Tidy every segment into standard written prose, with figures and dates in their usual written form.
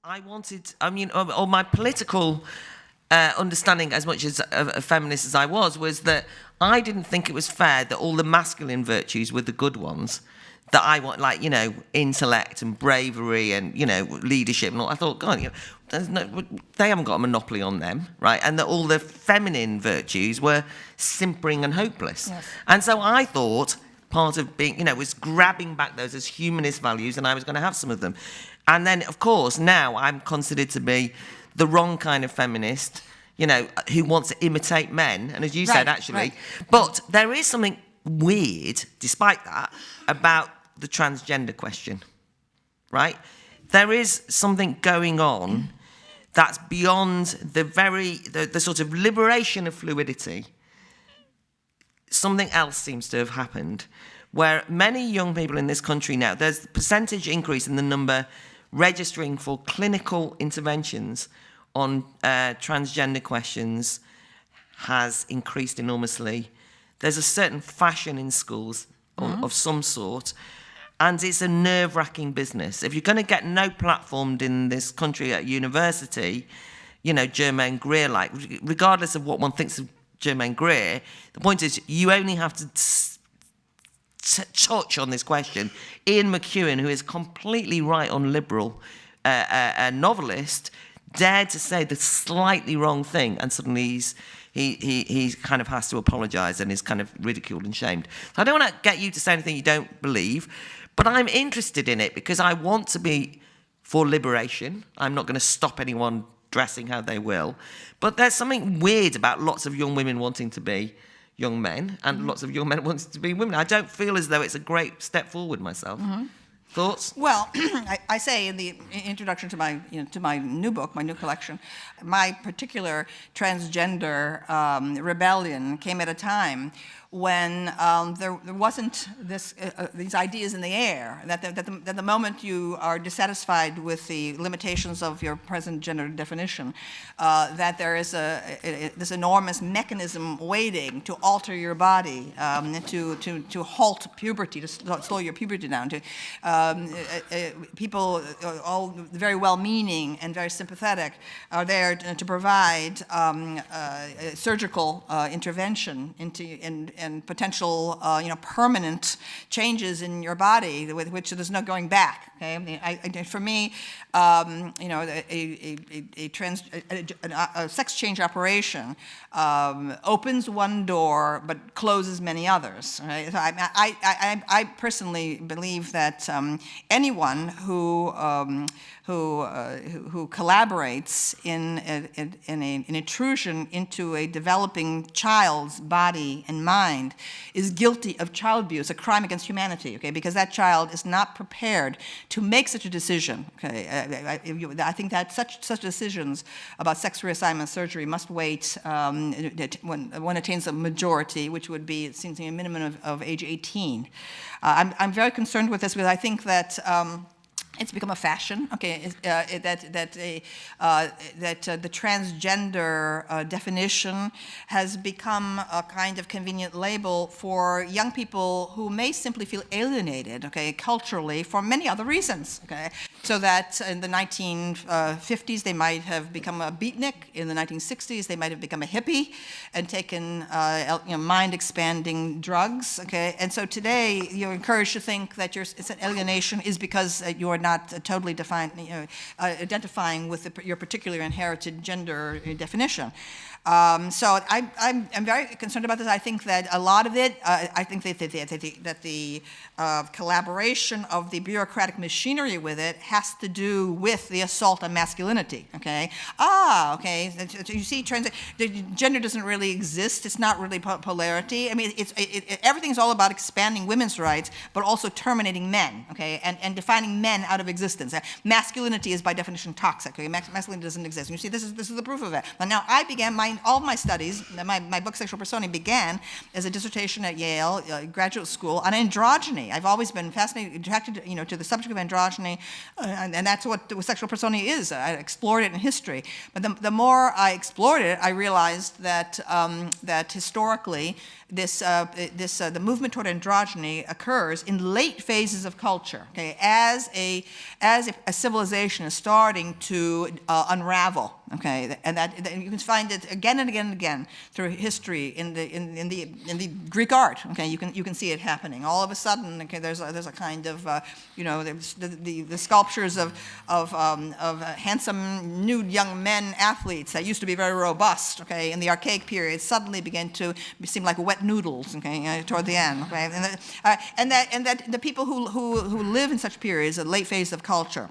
I wanted, I mean, or my political understanding, as much as a feminist as I was that I didn't think it was fair that all the masculine virtues were the good ones that I want, like, intellect and bravery and, leadership and all. I thought, God, they haven't got a monopoly on them, right? And that all the feminine virtues were simpering and hopeless. Yes. And so I thought part of being, was grabbing back those as humanist values, and I was going to have some of them. And then, of course, now I'm considered to be the wrong kind of feminist, who wants to imitate men. And as you said, actually, right. But there is something weird, despite that, about the transgender question, right? There is something going on that's beyond the sort of liberation of fluidity. Something else seems to have happened, where many young people in this country now, there's a percentage increase in the number registering for clinical interventions on transgender questions has increased enormously. There's a certain fashion in schools of some sort, and it's a nerve-wracking business. If you're going to get no platformed in this country at university, Germaine Greer, regardless of what one thinks of Germaine Greer, the point is you only have to touch on this question. Ian McEwan, who is completely right on liberal, a novelist, dared to say the slightly wrong thing, and suddenly he kind of has to apologise and is kind of ridiculed and shamed. So I don't want to get you to say anything you don't believe, but I'm interested in it because I want to be for liberation. I'm not going to stop anyone dressing how they will. But there's something weird about lots of young women wanting to be young men and lots of young men wanting to be women. I don't feel as though it's a great step forward myself. Thoughts? Well, I say in the introduction to my new book, my new collection, my particular transgender rebellion came at a time when there wasn't these ideas in the air, that the moment you are dissatisfied with the limitations of your present gender definition, that there is this enormous mechanism waiting to alter your body, to halt puberty, to slow your puberty down. People, all very well-meaning and very sympathetic, are there to provide surgical intervention and potential, permanent changes in your body with which there's no going back. Okay, I mean, for me, a sex change operation opens one door but closes many others. Right? So I personally believe that anyone who collaborates in an intrusion into a developing child's body and mind is guilty of child abuse, a crime against humanity, okay, because that child is not prepared to make such a decision, okay. I think that such decisions about sex reassignment surgery must wait when one attains a majority, which would be, it seems to me, a minimum of age 18. I'm very concerned with this because I think that it's become a fashion, okay, that the transgender definition has become a kind of convenient label for young people who may simply feel alienated, okay, culturally for many other reasons, okay. So that in the 1950s they might have become a beatnik, in the 1960s they might have become a hippie and taken mind-expanding drugs, okay. And so today you're encouraged to think that it's an alienation is because you are not totally identifying with your particular inherited gender definition. So I'm very concerned about this. I think that a lot of it, I think that the collaboration of the bureaucratic machinery with it has to do with the assault on masculinity, okay? Okay, you see, gender doesn't really exist. It's not really polarity. I mean, everything's all about expanding women's rights, but also terminating men, okay, and defining men out of existence. Masculinity is by definition toxic, okay? Masculinity doesn't exist. And you see, this is the proof of it. But now I began all of my studies, my book Sexual Personae began as a dissertation at Yale graduate school on androgyny. I've always been fascinated, attracted to the subject of androgyny, and that's what sexual personae is. I explored it in history. But the more I explored it, I realized that historically the movement toward androgyny occurs in late phases of culture, okay, as a civilization is starting to unravel, okay, and that you can find it again and again and again through history in the Greek art, okay, you can see it happening. All of a sudden, okay, there's a kind of there's the sculptures of handsome nude young men athletes that used to be very robust, okay, in the archaic period suddenly began to seem like wet noodles, okay, toward the end, okay, and that the people who live in such periods, a late phase of culture,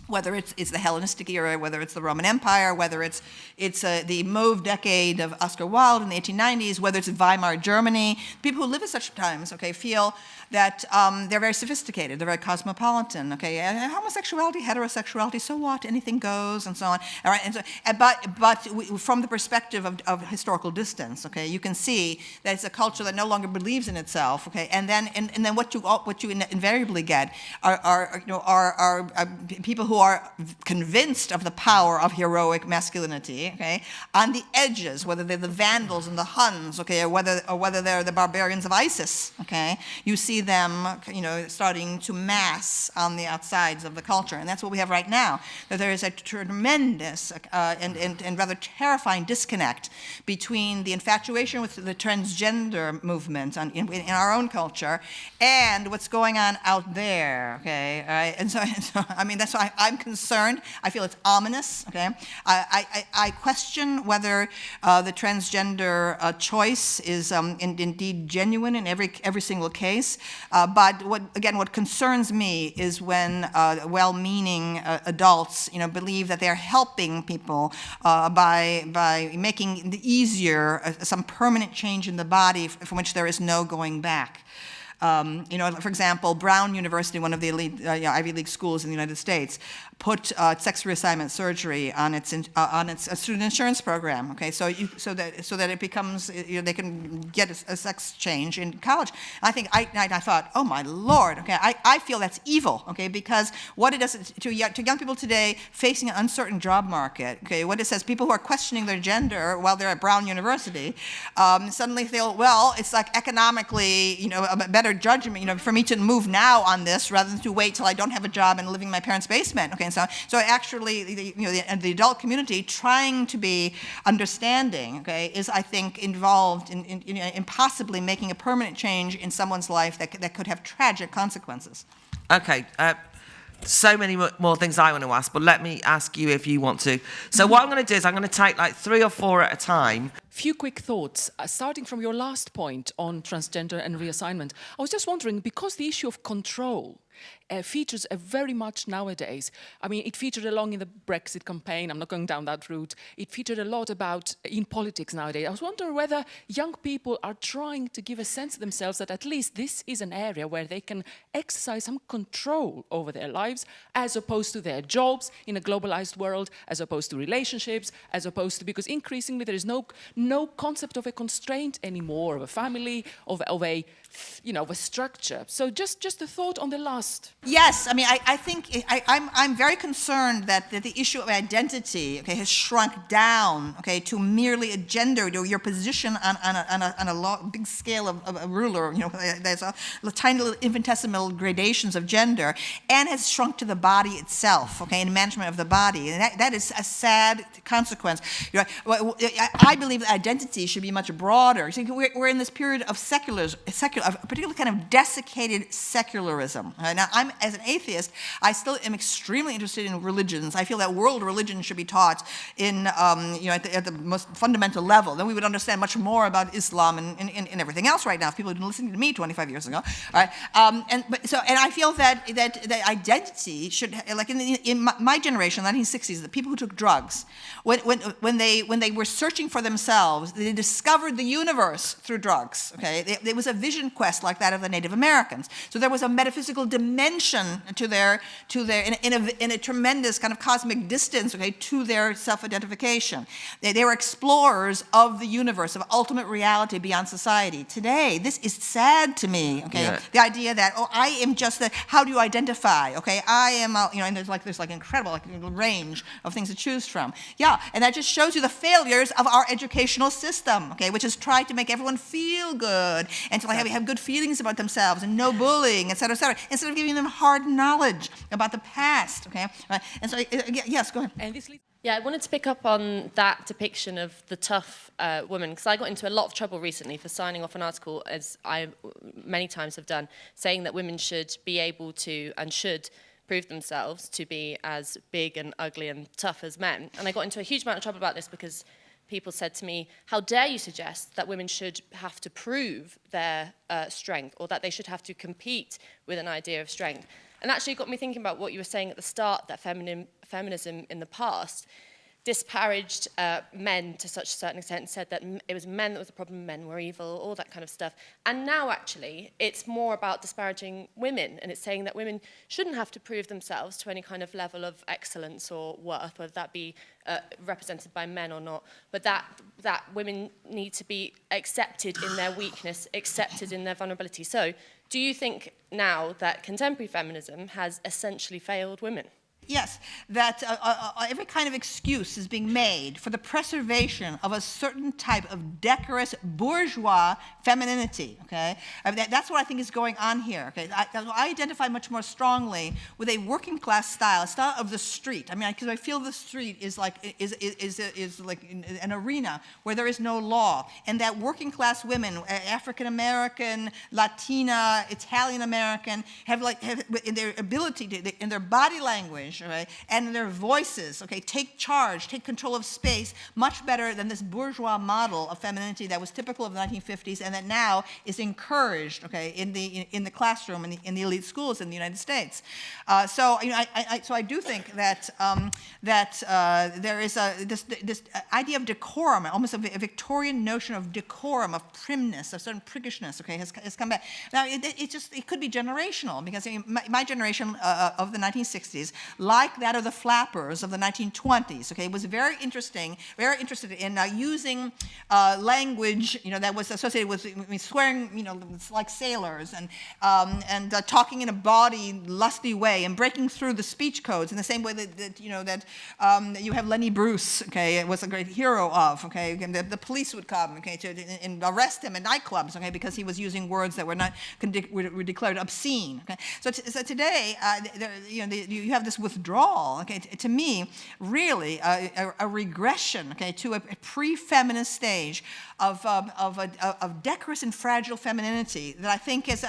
whether it's the Hellenistic era, whether it's the Roman Empire, whether it's the Mauve decade of Oscar Wilde in the 1890s, whether it's Weimar Germany, people who live at such times, okay, feel that they're very sophisticated, they're very cosmopolitan, okay, and homosexuality, heterosexuality, so what, anything goes, and so on, all right, and so, but from the perspective of historical distance, okay, you can see that it's a culture that no longer believes in itself, okay, and then what you invariably get are people who are convinced of the power of heroic masculinity, okay, on the edges, whether they're the Vandals and the Huns, okay, or whether they're the barbarians of ISIS, okay, you see them, starting to mass on the outsides of the culture, and that's what we have right now. That there is a tremendous and rather terrifying disconnect between the infatuation with the transgender movement in our own culture and what's going on out there, okay, all right? And so I mean, that's why I'm concerned. I feel it's ominous, okay? I question whether the transgender choice is indeed genuine in every single case. But what concerns me is when well-meaning adults, believe that they're helping people by making it easier some permanent change in the body from which there is no going back. For example, Brown University, one of the elite Ivy League schools in the United States, put sex reassignment surgery on its student insurance program. Okay, so that it becomes they can get a sex change in college. I thought, oh my Lord, okay, I feel that's evil. Okay, because what it does to young people today facing an uncertain job market. Okay, what it says, people who are questioning their gender while they're at Brown University suddenly feel, well, it's like economically a better judgment for me to move now on this rather than to wait till I don't have a job and living in my parents' basement. Okay. So actually, the adult community trying to be understanding, okay, is, I think, involved in possibly making a permanent change in someone's life that could have tragic consequences. Okay. So many more things I want to ask, but let me ask you if you want to. So what I'm going to do is I'm going to take like 3 or 4 at a time. Few quick thoughts. Starting from your last point on transgender and reassignment, I was just wondering, because the issue of control features very much nowadays. I mean, it featured along in the Brexit campaign. I'm not going down that route. It featured a lot in politics nowadays. I was wondering whether young people are trying to give a sense to themselves that at least this is an area where they can exercise some control over their lives, as opposed to their jobs in a globalized world, as opposed to relationships, as opposed to, because increasingly there is no concept of a constraint anymore, of a family, of a structure. So just a thought on the last. Yes, I mean, I think I'm very concerned that the issue of identity, okay, has shrunk down, okay, to merely a gender, your position on a big scale of a ruler. There's a tiny little infinitesimal gradations of gender, and has shrunk to the body itself, okay, and management of the body, and that is a sad consequence. I believe that identity should be much broader. See, we're in this period of a particular kind of desiccated secularism. Now, as an atheist, I still am extremely interested in religions. I feel that world religion should be taught at the most fundamental level. Then we would understand much more about Islam and everything else right now. If people had been listening to me 25 years ago, all right? And I feel that identity should, like in my generation, 1960s, the people who took drugs, when they were searching for themselves, they discovered the universe through drugs. Okay, there was a vision quest like that of the Native Americans. So there was a metaphysical dimension to their in a tremendous kind of cosmic distance, okay, to their self-identification. They were explorers of the universe, of ultimate reality beyond society. Today, this is sad to me, okay? Yeah. The idea that, oh, I am just the, how do you identify, okay? I am, and there's like incredible range of things to choose from. Yeah, and that just shows you the failures of our educational system, okay, which has tried to make everyone feel good and to have good feelings about themselves and no bullying, et cetera, instead of giving them hard knowledge about the past, okay? And so, yes, go ahead. And this leads Yeah, I wanted to pick up on that depiction of the tough woman, because I got into a lot of trouble recently for signing off an article, as I many times have done, saying that women should be able to and should prove themselves to be as big and ugly and tough as men. And I got into a huge amount of trouble about this because people said to me, how dare you suggest that women should have to prove their strength, or that they should have to compete with an idea of strength. And actually it got me thinking about what you were saying at the start, that feminism in the past disparaged men to such a certain extent, and said that it was men that was the problem, men were evil, all that kind of stuff. And now actually it's more about disparaging women, and it's saying that women shouldn't have to prove themselves to any kind of level of excellence or worth, whether that be represented by men or not, but that women need to be accepted in their weakness, accepted in their vulnerability. So do you think now that contemporary feminism has essentially failed women? Yes, that every kind of excuse is being made for the preservation of a certain type of decorous bourgeois femininity, okay? That's what I think is going on here, okay? I identify much more strongly with a working class style, a style of the street. I mean, because I feel the street is like an arena where there is no law, and that working class women, African American, Latina, Italian American, have in their ability to, in their body language, right, and in their voices, okay, take charge, take control of space much better than this bourgeois model of femininity that was typical of the 1950s and that now is encouraged, okay, in the classroom, in the elite schools in the United States. So I do think that there is this idea of decorum, almost a Victorian notion of decorum, of primness, of certain priggishness, okay, has come back. Now it could be generational, because my generation of the 1960s, like that of the flappers of the 1920s, okay, was very interested in using language, that was associated with swearing, like sailors, and talking in a bawdy, lusty way, and breaking through the speech codes in the same way that you have Lenny Bruce, okay, was a great hero of, okay, and the police would come, okay, and arrest him in nightclubs, okay, because he was using words that were declared obscene, okay. So today, you have this withdrawal, okay, to me, really a regression, okay, to a pre-feminist stage of decorous and fragile femininity that I think is,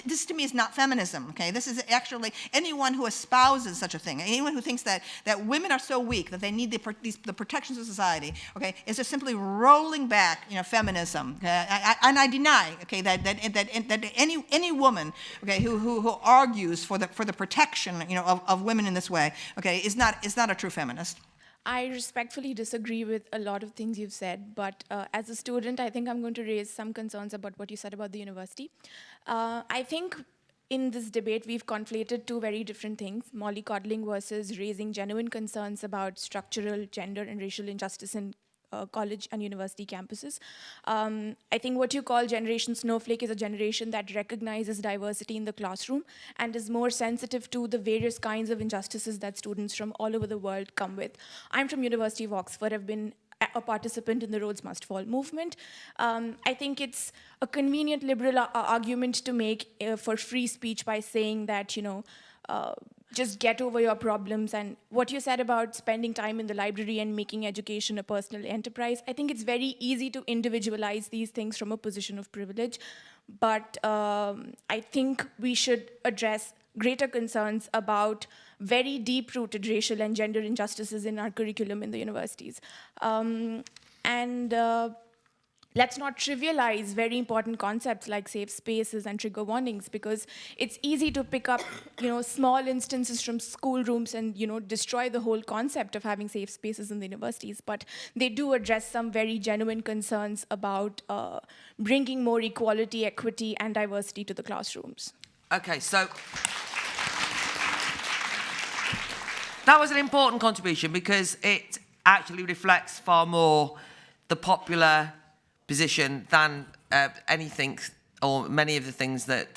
this to me is not feminism, okay? This is actually anyone who espouses such a thing, anyone who thinks that women are so weak that they need the protections of society, okay, is just simply rolling back, feminism. Okay? And I deny, okay, that any woman, okay, who argues for the protection, of women in this way, okay, is not a true feminist. I respectfully disagree with a lot of things you've said, but as a student, I think I'm going to raise some concerns about what you said about the university. I think in this debate, we've conflated two very different things, mollycoddling versus raising genuine concerns about structural gender and racial injustice in college and university campuses. I think what you call Generation Snowflake is a generation that recognizes diversity in the classroom and is more sensitive to the various kinds of injustices that students from all over the world come with. I'm from University of Oxford. I've been a participant in the Rhodes Must Fall movement. I think it's a convenient liberal argument to make for free speech by saying that, just get over your problems. And what you said about spending time in the library and making education a personal enterprise, I think it's very easy to individualize these things from a position of privilege. But I think we should address greater concerns about very deep-rooted racial and gender injustices in our curriculum in the universities. let's not trivialize very important concepts like safe spaces and trigger warnings, because it's easy to pick up, small instances from schoolrooms and, destroy the whole concept of having safe spaces in the universities. But they do address some very genuine concerns about bringing more equality, equity, and diversity to the classrooms. Okay, so that was an important contribution because it actually reflects far more the popular position than anything or many of the things that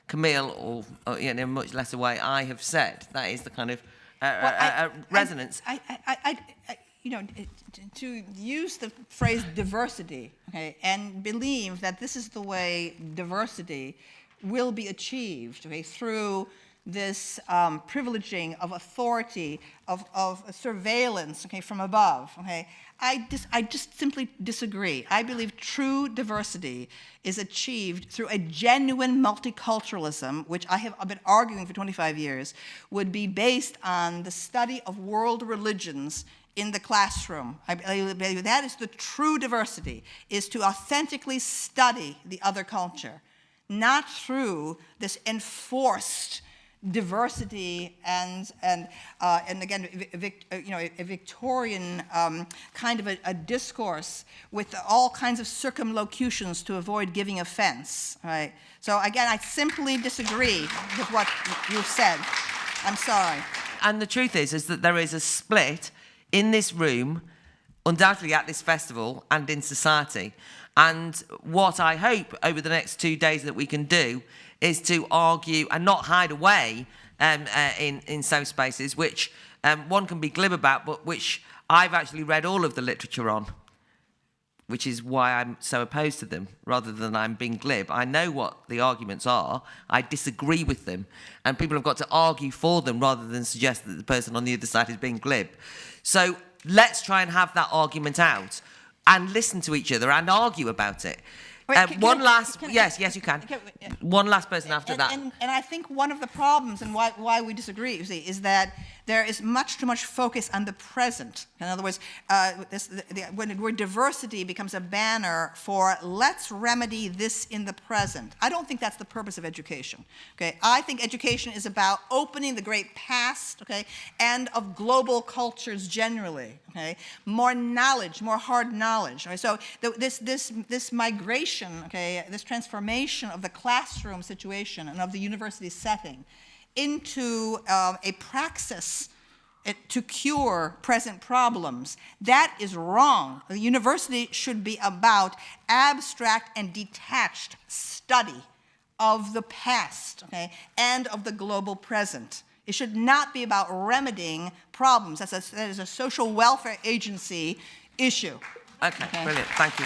Camille, or in a much lesser way, I have said. That is the kind of resonance. To use the phrase diversity, okay, and believe that this is the way diversity will be achieved, okay, through this privileging of authority, of surveillance, okay, from above, okay, I just simply disagree. I believe true diversity is achieved through a genuine multiculturalism, which I have been arguing for 25 years, would be based on the study of world religions in the classroom. I believe that is the true diversity, is to authentically study the other culture, not through this enforced diversity and again, a Victorian kind of a discourse with all kinds of circumlocutions to avoid giving offense, right? So again, I simply disagree with what you've said. I'm sorry. And the truth is that there is a split in this room, undoubtedly at this festival and in society. And what I hope over the next 2 days that we can do is to argue and not hide away in safe spaces, which one can be glib about, but which I've actually read all of the literature on, which is why I'm so opposed to them, rather than I'm being glib. I know what the arguments are, I disagree with them, and people have got to argue for them rather than suggest that the person on the other side is being glib. So let's try and have that argument out and listen to each other and argue about it. Wait, yes, you can. One last person after that. And I think one of the problems and why we disagree, you see, is that there is much too much focus on the present. In other words, where diversity becomes a banner for let's remedy this in the present. I don't think that's the purpose of education. Okay, I think education is about opening the great past, okay, and of global cultures generally. Okay, more knowledge, more hard knowledge. Okay? So this migration, okay, this transformation of the classroom situation and of the university setting into a praxis to cure present problems, that is wrong. The university should be about abstract and detached study of the past, okay, and of the global present. It should not be about remedying problems. That is a social welfare agency issue. Okay, brilliant. Thank you.